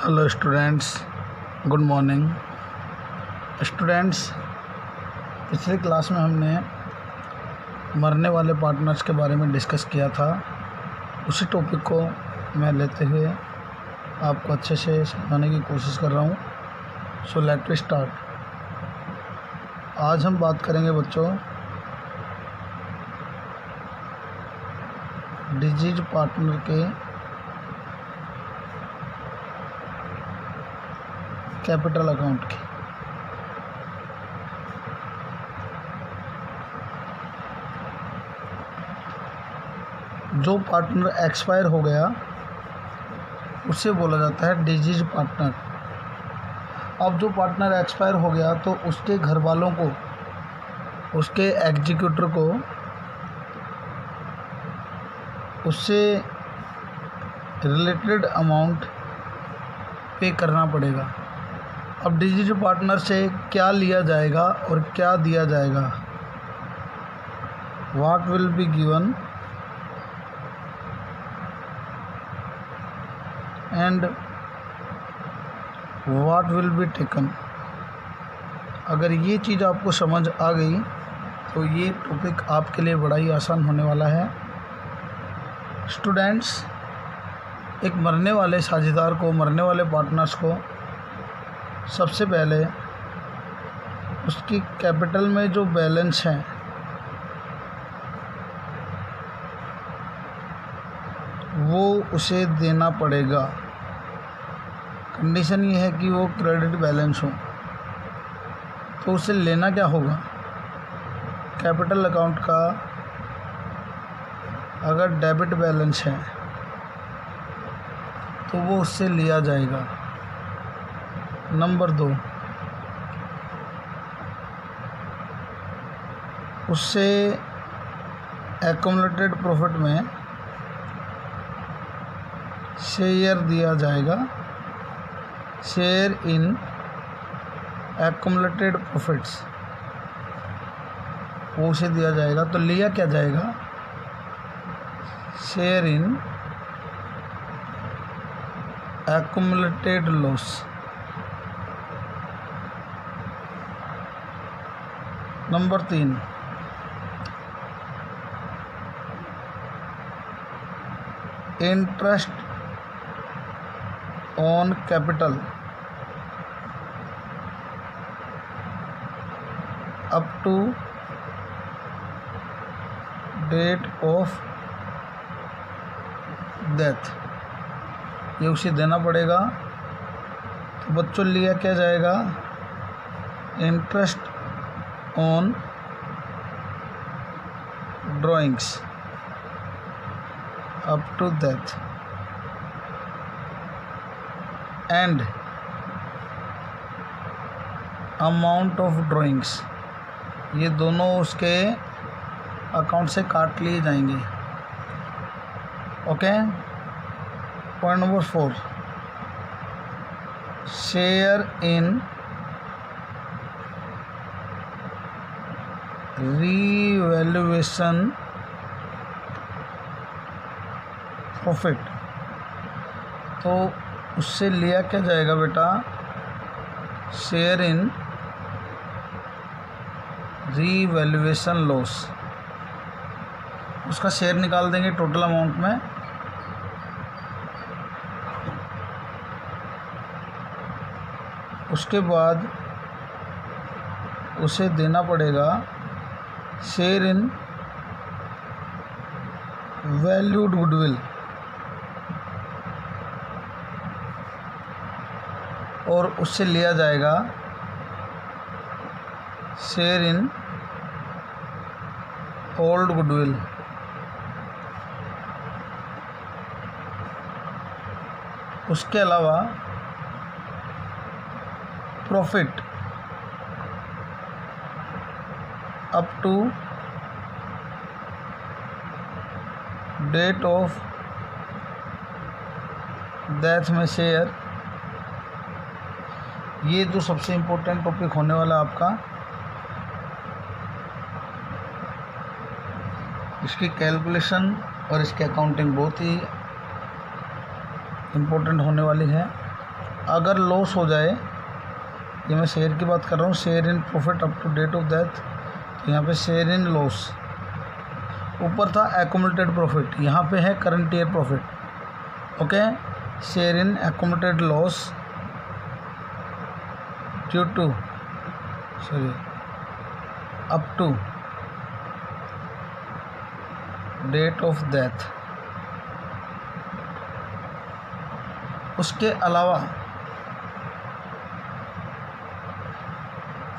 Hello students, good morning. Students, पिछली class में हमने मरने वाले पार्टनर्स के बारे में डिस्कस किया था। उसी टॉपिक को मैं लेते हुए आपको अच्छे से समझाने की कोशिश कर रहा हूँ। So let us start. आज हम बात करेंगे बच्चों डिजीज पार्टनर के कैपिटल अकाउंट की। जो पार्टनर एक्सपायर हो गया उसे बोला जाता है डिजीज पार्टनर। अब जो पार्टनर एक्सपायर हो गया तो उसके घर वालों को, उसके एग्जीक्यूटर को उससे रिलेटेड अमाउंट पे करना पड़ेगा। अब डिजीज पार्टनर से क्या लिया जाएगा और क्या दिया जाएगा, what will be given and what will be taken. अगर ये चीज़ आपको समझ आ गई तो ये टॉपिक आपके लिए बड़ा ही आसान होने वाला है। स्टूडेंट्स, एक मरने वाले साझेदार को, मरने वाले पार्टनर्स को सबसे पहले उसकी कैपिटल में जो बैलेंस है वो उसे देना पड़ेगा। कंडीशन ये है कि वो क्रेडिट बैलेंस हो। तो उसे लेना क्या होगा, कैपिटल अकाउंट का अगर डेबिट बैलेंस है तो वो उससे लिया जाएगा। नंबर 2, उससे एक्युमुलेटेड प्रॉफिट में शेयर दिया जाएगा, शेयर इन एक्युमुलेटेड प्रॉफिट्स वो उसे दिया जाएगा। तो लिया क्या जाएगा, share in accumulated loss. Number 3, interest on capital up to date of death, ये उसे देना पड़ेगा। तो बच्चों लिया क्या जाएगा, interest on drawings up to death and amount of drawings, ये दोनों उसके अकाउंट से काट लिए जाएंगे। Okay. Point number 4, share in revaluation profit. तो उससे लिया क्या जाएगा बेटा, शेयर इन रीवैल्यूएशन लॉस, उसका शेयर निकाल देंगे टोटल अमाउंट में। उसके बाद उसे देना पड़ेगा शेयर इन वैल्यूड गुडविल, और उससे लिया जाएगा शेयर इन ओल्ड गुडविल। उसके अलावा profit up to date of death में शेयर, ये जो सबसे इम्पोर्टेंट टॉपिक होने वाला है आपका। इसकी कैलकुलेशन और इसकी अकाउंटिंग बहुत ही इम्पोर्टेंट होने वाली है। अगर लॉस हो जाए, ये मैं शेयर की बात कर रहा हूँ, share in profit up to date of death, तो यहाँ पे शेयर इन लॉस, ऊपर था एक्यूमुलेटेड प्रॉफिट, यहाँ पे है current year profit. Okay, share in accumulated loss due to up to date of death. उसके अलावा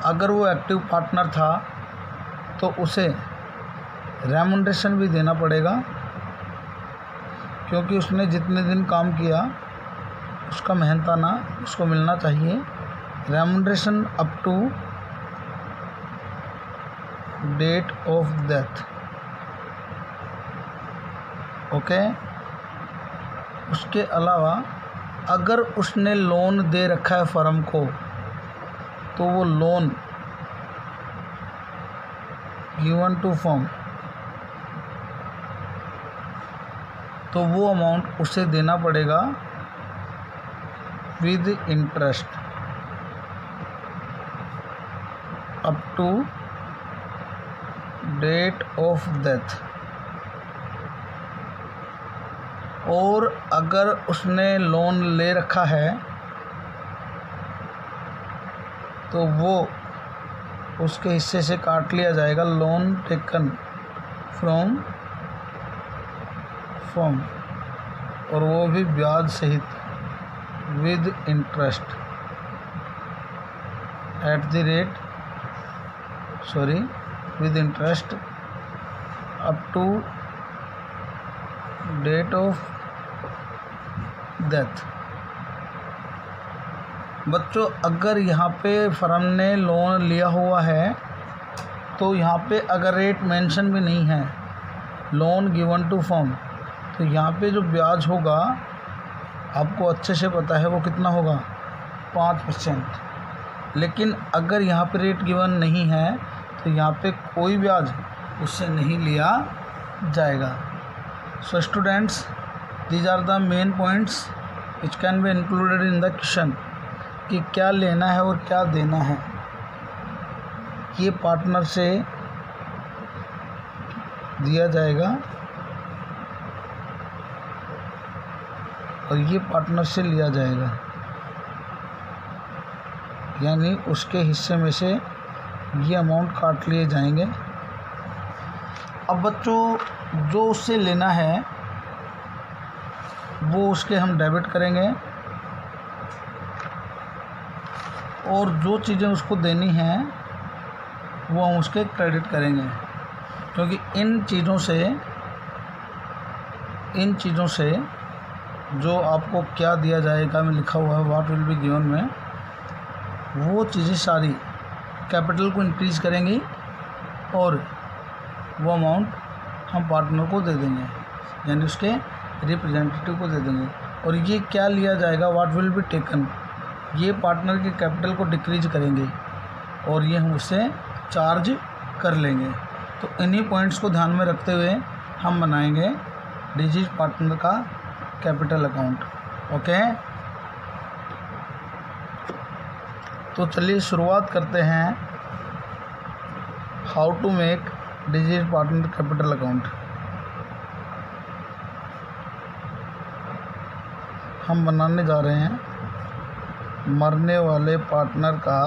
अगर वो एक्टिव पार्टनर था तो उसे रेमुनरेशन भी देना पड़ेगा, क्योंकि उसने जितने दिन काम किया उसका मेहनताना उसको मिलना चाहिए। Remuneration up to date of death. Okay, उसके अलावा अगर उसने लोन दे रखा है फर्म को, तो वो लोन गिवन टू फर्म, तो वो अमाउंट उसे देना पड़ेगा with interest up to date of death. और अगर उसने लोन ले रखा है तो वो उसके हिस्से से काट लिया जाएगा, लोन टेकन फ्रॉम फर्म, और वो भी ब्याज सहित with interest at the rate with interest up to date of death. बच्चों, अगर यहाँ पे फर्म ने लोन लिया हुआ है तो यहाँ पे अगर रेट मेंशन भी नहीं है, लोन गिवन टू फर्म, तो यहाँ पे जो ब्याज होगा आपको अच्छे से पता है वो कितना होगा, 5%। लेकिन अगर यहाँ पे रेट गिवन नहीं है तो यहाँ पे कोई ब्याज उससे नहीं लिया जाएगा। So students, these are the main points which can be included in the question, कि क्या लेना है और क्या देना है। ये पार्टनर से दिया जाएगा और ये पार्टनर से लिया जाएगा, यानी उसके हिस्से में से ये अमाउंट काट लिए जाएंगे। अब बच्चों, जो उससे लेना है वो उसके हम डेबिट करेंगे, और जो चीज़ें उसको देनी हैं वो हम उसके क्रेडिट करेंगे, क्योंकि इन चीज़ों से जो आपको क्या दिया जाएगा में लिखा हुआ है व्हाट विल बी गिवन में, वो चीज़ें सारी कैपिटल को इंक्रीज करेंगी और वो अमाउंट हम पार्टनर को दे देंगे, यानी उसके रिप्रेजेंटेटिव को दे देंगे। और ये क्या लिया जाएगा, व्हाट विल बी टेकन, ये पार्टनर के कैपिटल को डिक्रीज करेंगे और ये हम उससे चार्ज कर लेंगे। तो इन्हीं पॉइंट्स को ध्यान में रखते हुए हम बनाएंगे डिजीज पार्टनर का कैपिटल अकाउंट। ओके, तो चलिए शुरुआत करते हैं how to make deceased partner capital account. हम बनाने जा रहे हैं मरने वाले पार्टनर का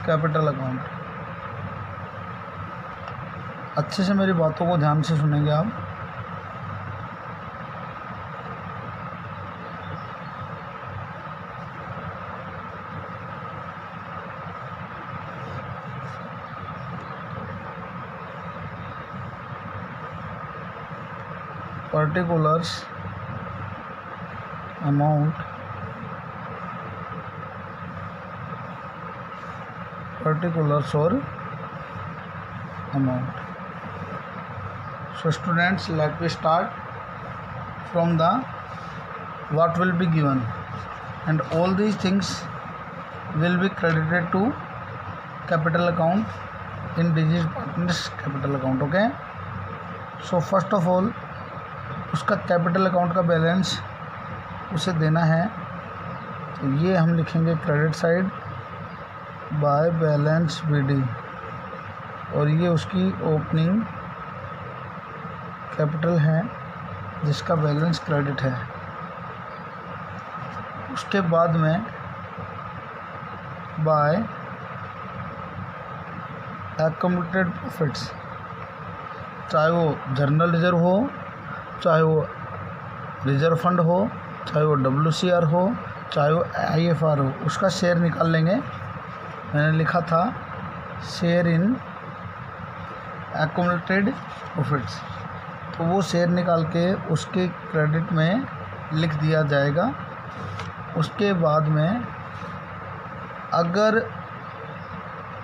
कैपिटल अकाउंट। अच्छे से मेरी बातों को ध्यान से सुनेंगे आप। Particulars amount particulars or amount. So students, let me start from the what will be given, and all these things will be credited to capital account in disease partners capital account. Okay, so first of all उसका capital account का balance उसे देना है तो ये हम लिखेंगे credit side by balance BD, और ये उसकी ओपनिंग कैपिटल है जिसका बैलेंस क्रेडिट है। उसके बाद में बाय एक्युमुलेटेड प्रॉफिट्स, चाहे वो जनरल रिजर्व हो, चाहे वो रिजर्व फंड हो, चाहे वो WCR हो, चाहे वो IFR हो, उसका शेयर निकाल लेंगे। मैंने लिखा था शेयर इन एक्युमुलेटेड प्रॉफिट्स, तो वो शेयर निकाल के उसके क्रेडिट में लिख दिया जाएगा। उसके बाद में अगर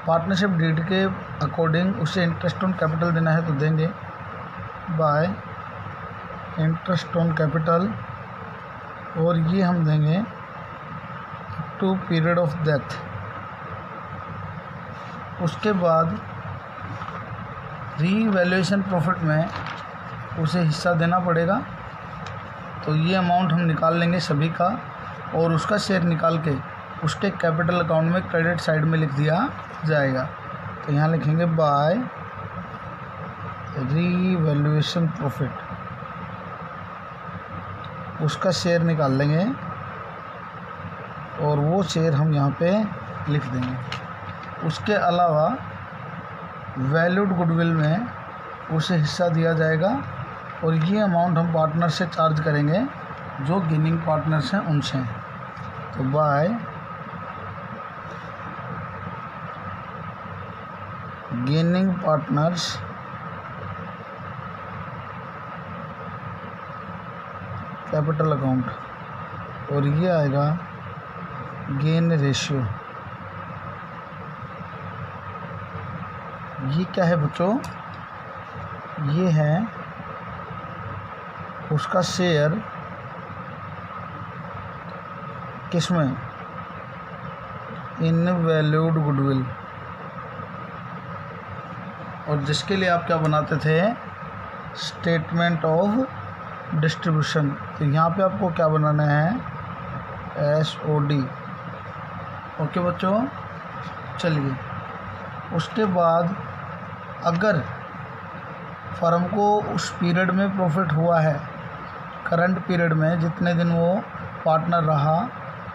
पार्टनरशिप डीड के अकॉर्डिंग उसे इंटरेस्ट ऑन कैपिटल देना है तो देंगे बाय इंटरेस्ट ऑन कैपिटल, और ये हम देंगे टू पीरियड ऑफ डेथ। उसके बाद रीवैल्यूएशन प्रॉफिट में उसे हिस्सा देना पड़ेगा, तो ये अमाउंट हम निकाल लेंगे सभी का, और उसका शेयर निकाल के उसके कैपिटल अकाउंट में क्रेडिट साइड में लिख दिया जाएगा। तो यहाँ लिखेंगे बाय रीवैल्यूएशन प्रॉफिट, उसका शेयर निकाल लेंगे और वो शेयर हम यहाँ पे लिख देंगे। उसके अलावा वैल्यूड गुडविल में उसे हिस्सा दिया जाएगा, और ये अमाउंट हम पार्टनर से चार्ज करेंगे जो गेनिंग पार्टनर्स हैं उनसे। तो bye gaining partners capital account, और ये आएगा गेन रेशियो। ये क्या है बच्चों? ये है उसका शेयर किसमें? इन वैल्यूड गुडविल, और जिसके लिए आप क्या बनाते थे? Statement of distribution. तो यहाँ पे आपको क्या बनाना है? SOD। ओके बच्चों, चलिए उसके बाद अगर फर्म को उस पीरियड में प्रॉफिट हुआ है, करंट पीरियड में जितने दिन वो पार्टनर रहा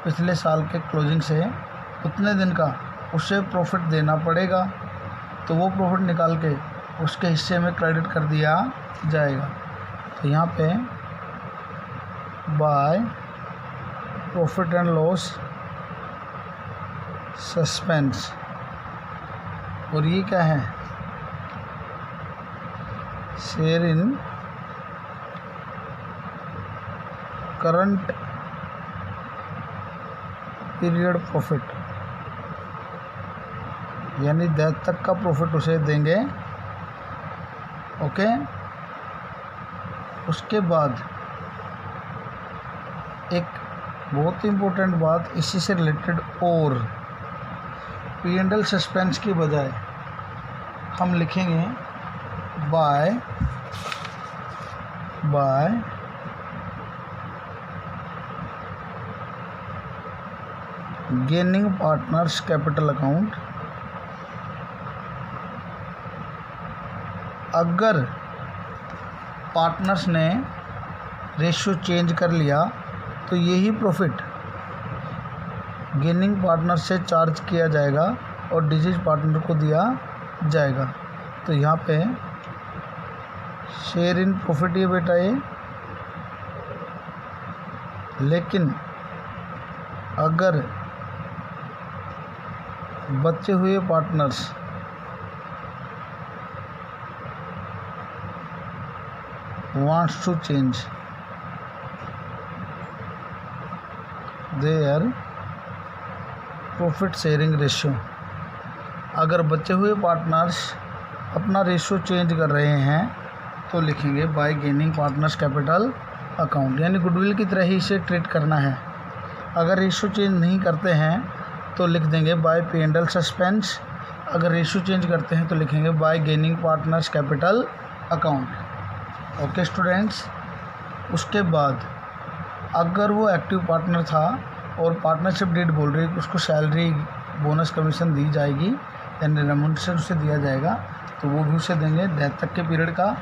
पिछले साल के क्लोजिंग से, उतने दिन का उसे प्रॉफिट देना पड़ेगा। तो वो प्रॉफिट निकाल के उसके हिस्से में क्रेडिट कर दिया जाएगा। तो यहाँ पे by profit and loss suspense, और ये क्या है? Share in current period profit, यानी डेथ तक का प्रॉफिट उसे देंगे। ओके, उसके बाद एक बहुत ही इम्पोर्टेंट बात इसी से रिलेटेड, और P&L सस्पेंस की बजाय हम लिखेंगे bye gaining partners capital account. अगर पार्टनर्स ने रेशियो चेंज कर लिया तो यही प्रॉफिट गेनिंग पार्टनर से चार्ज किया जाएगा और डिजीज पार्टनर को दिया जाएगा। तो यहाँ पे शेयर इन प्रॉफिट ये बेटा ये, लेकिन अगर बचे हुए partners wants to change their profit sharing ratio, अगर बचे हुए पार्टनर्स अपना रेशियो चेंज कर रहे हैं तो लिखेंगे bye gaining partners capital account, यानी गुडविल की तरह ही इसे ट्रीट करना है। अगर रेशियो चेंज नहीं करते हैं तो लिख देंगे बाय P&L सस्पेंस, अगर रेशियो चेंज करते हैं तो लिखेंगे bye gaining partners capital account. Okay students, उसके बाद अगर वो एक्टिव पार्टनर था और पार्टनरशिप डीड बोल रही है कि उसको सैलरी, बोनस, कमीशन दी जाएगी, यानी रेम्यूनरेशन उसे दिया जाएगा, तो वो भी उसे देंगे डेथ तक के पीरियड का।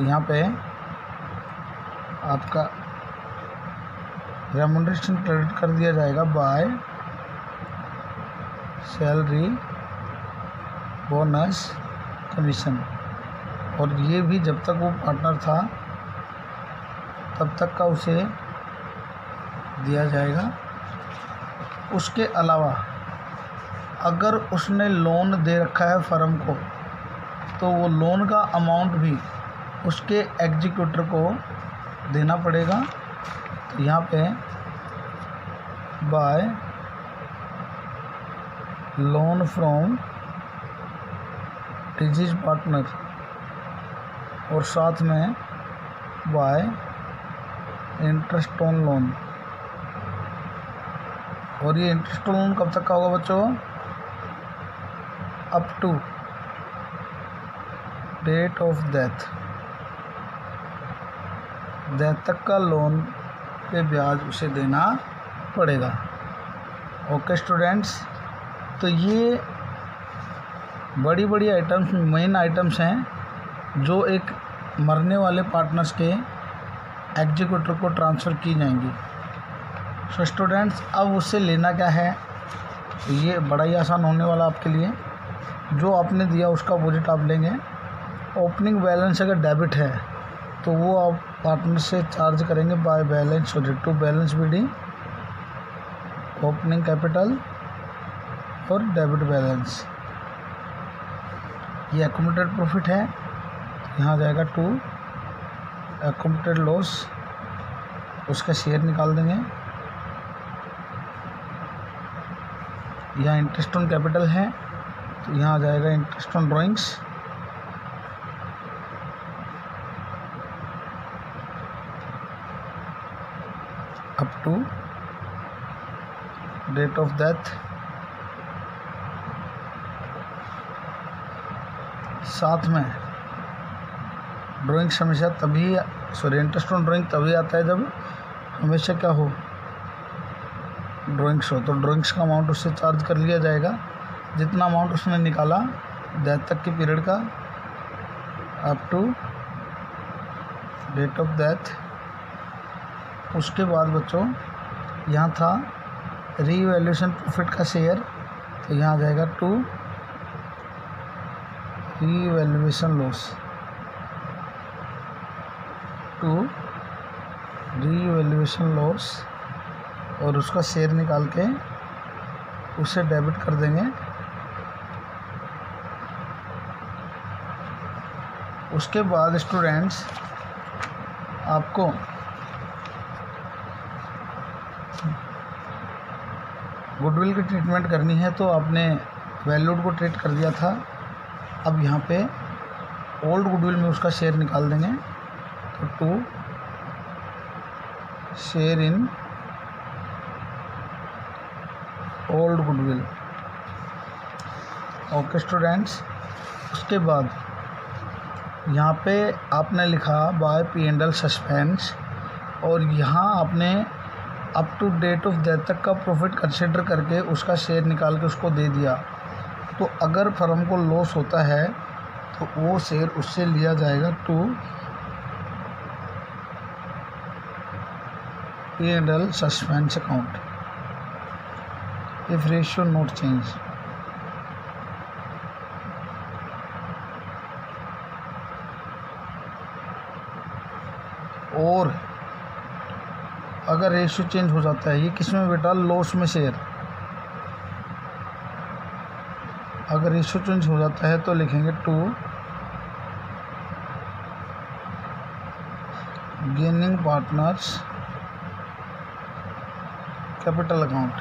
यहाँ पे आपका रेम्यूनरेशन क्रेडिट कर दिया जाएगा बाय सैलरी, बोनस, कमीशन, और ये भी जब तक वो पार्टनर था तब तक का उसे दिया जाएगा। उसके अलावा अगर उसने लोन दे रखा है फर्म को, तो वो लोन का अमाउंट भी उसके एग्जीक्यूटर को देना पड़ेगा। तो यहाँ पे bye loan from deceased partner, और साथ में बाय इंटरेस्ट ऑन लोन। और ये इंटरेस्ट ऑन लोन कब तक का होगा बच्चों? Up to date of death, death तक का लोन पे ब्याज उसे देना पड़ेगा। ओके स्टूडेंट्स, तो ये बड़ी बड़ी आइटम्स, मेन आइटम्स हैं जो एक मरने वाले पार्टनर्स के एग्जीक्यूटर को ट्रांसफ़र की जाएंगी। सो स्टूडेंट्स, अब उससे लेना क्या है, तो ये बड़ा ही आसान होने वाला आपके लिए। जो आपने दिया उसका अपोजिट आप लेंगे। ओपनिंग बैलेंस अगर डेबिट है तो वो आप पार्टनर से चार्ज करेंगे by balance to balance BD, opening capital और डेबिट बैलेंस। ये एक्यूमुलेटेड प्रॉफिट है, यहाँ जाएगा टू एक्यूमुलेटेड लॉस, उसका शेयर निकाल देंगे। यहाँ इंटरेस्ट ऑन कैपिटल है, तो यहाँ आ जाएगा interest on drawings. Up to date of death. साथ में ड्राइंग्स हमेशा तभी, इंटरेस्ट ऑन ड्राइंग तभी आता है जब हमेशा क्या हो, ड्राइंग्स हो। तो ड्राइंग्स का अमाउंट उससे चार्ज कर लिया जाएगा, जितना अमाउंट उसने निकाला डेथ तक के पीरियड का, up to date of death. उसके बाद बच्चों यहाँ था रीवैल्यूएशन प्रॉफिट का शेयर, तो यहाँ आ जाएगा to revaluation loss, to revaluation loss, और उसका शेयर निकाल के उसे डेबिट कर देंगे। उसके बाद स्टूडेंट्स आपको गुडविल की ट्रीटमेंट करनी है, तो आपने वैल्यूड को ट्रीट कर दिया था। अब यहाँ पे ओल्ड गुडविल में उसका शेयर निकाल देंगे, तो to share in old goodwill. Okay students, उसके बाद यहाँ पे आपने लिखा बाय P&L सस्पेंस, और यहाँ आपने up to date of death तक का प्रॉफिट कंसिडर करके उसका शेयर निकाल के उसको दे दिया। तो अगर फर्म को लॉस होता है तो वो शेयर उससे लिया जाएगा to P&L suspense account if ratio not change. और अगर रेशियो चेंज हो जाता है, ये किस में बेटा, लॉस में शेयर। अगर रेशियो चेंज हो जाता है तो लिखेंगे to gaining partners capital account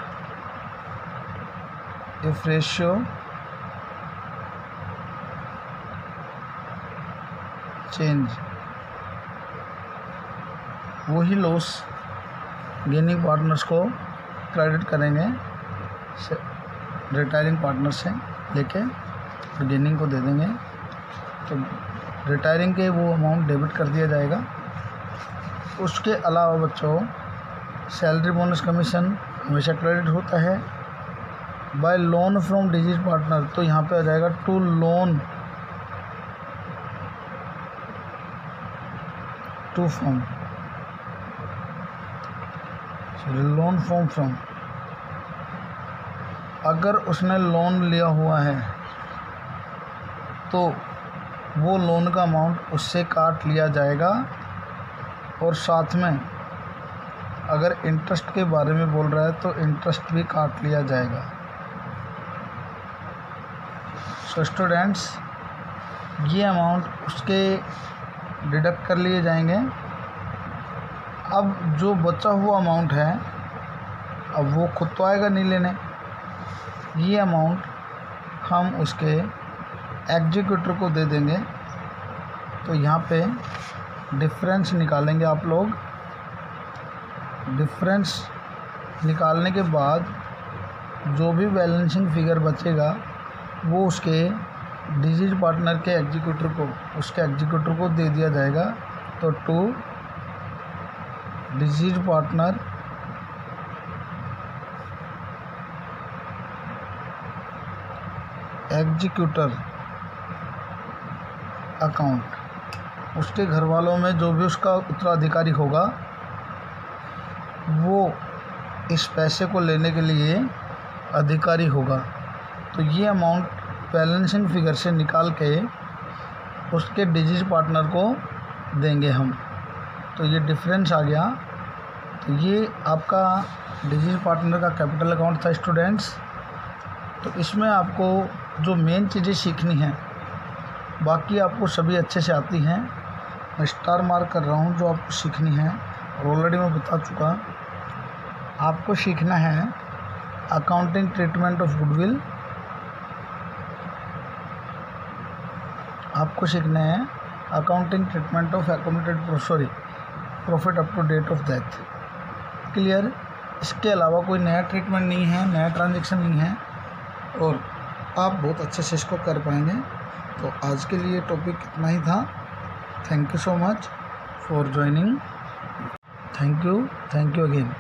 if ratio change. वही लॉस गेनिंग पार्टनर्स को क्रेडिट करेंगे रिटायरिंग पार्टनर से लेके, तो गेनिंग को दे देंगे, तो रिटायरिंग के वो अमाउंट डेबिट कर दिया जाएगा। उसके अलावा बच्चों सैलरी बोनस कमीशन हमेशा क्रेडिट होता है। By loan from deceased partner, तो यहाँ पे आ जाएगा to loan to from, loan from. अगर उसने लोन लिया हुआ है तो वो लोन का अमाउंट उससे काट लिया जाएगा, और साथ में अगर इंटरेस्ट के बारे में बोल रहा है तो इंटरेस्ट भी काट लिया जाएगा। सो स्टूडेंट्स, ये अमाउंट उसके डिडक्ट कर लिए जाएंगे। अब जो बचा हुआ अमाउंट है, अब वो खुद तो आएगा नहीं लेने, ये अमाउंट हम उसके एग्जीक्यूटर को दे देंगे। तो यहाँ पे डिफरेंस निकालेंगे आप लोग। डिफरेंस निकालने के बाद जो भी बैलेंसिंग फिगर बचेगा वो उसके डिजीज पार्टनर के एग्जीक्यूटर को, उसके एग्जीक्यूटर को दे दिया जाएगा। तो to deceased partner executor account, उसके घर वालों में जो भी उसका उत्तराधिकारी होगा वो इस पैसे को लेने के लिए अधिकारी होगा। तो ये अमाउंट बैलेंसिंग फिगर से निकाल के उसके डिजीज पार्टनर को देंगे हम। तो ये डिफरेंस आ गया। तो ये आपका डिजीज पार्टनर का कैपिटल अकाउंट था स्टूडेंट्स। तो इसमें आपको जो मेन चीज़ें सीखनी हैं, बाकी आपको सभी अच्छे से आती हैं, मैं स्टार मार्क कर रहा हूँ जो आपको सीखनी है, और ऑलरेडी मैं बता चुका। आपको सीखना है अकाउंटिंग ट्रीटमेंट ऑफ गुडविल, आपको सीखना है accounting treatment of accumulated profit up to date of death. Clear? इसके अलावा कोई नया ट्रीटमेंट नहीं है, नया ट्रांजैक्शन नहीं है, और आप बहुत अच्छे से इसको कर पाएंगे। तो आज के लिए टॉपिक इतना ही था। Thank you so much for joining. Thank you again.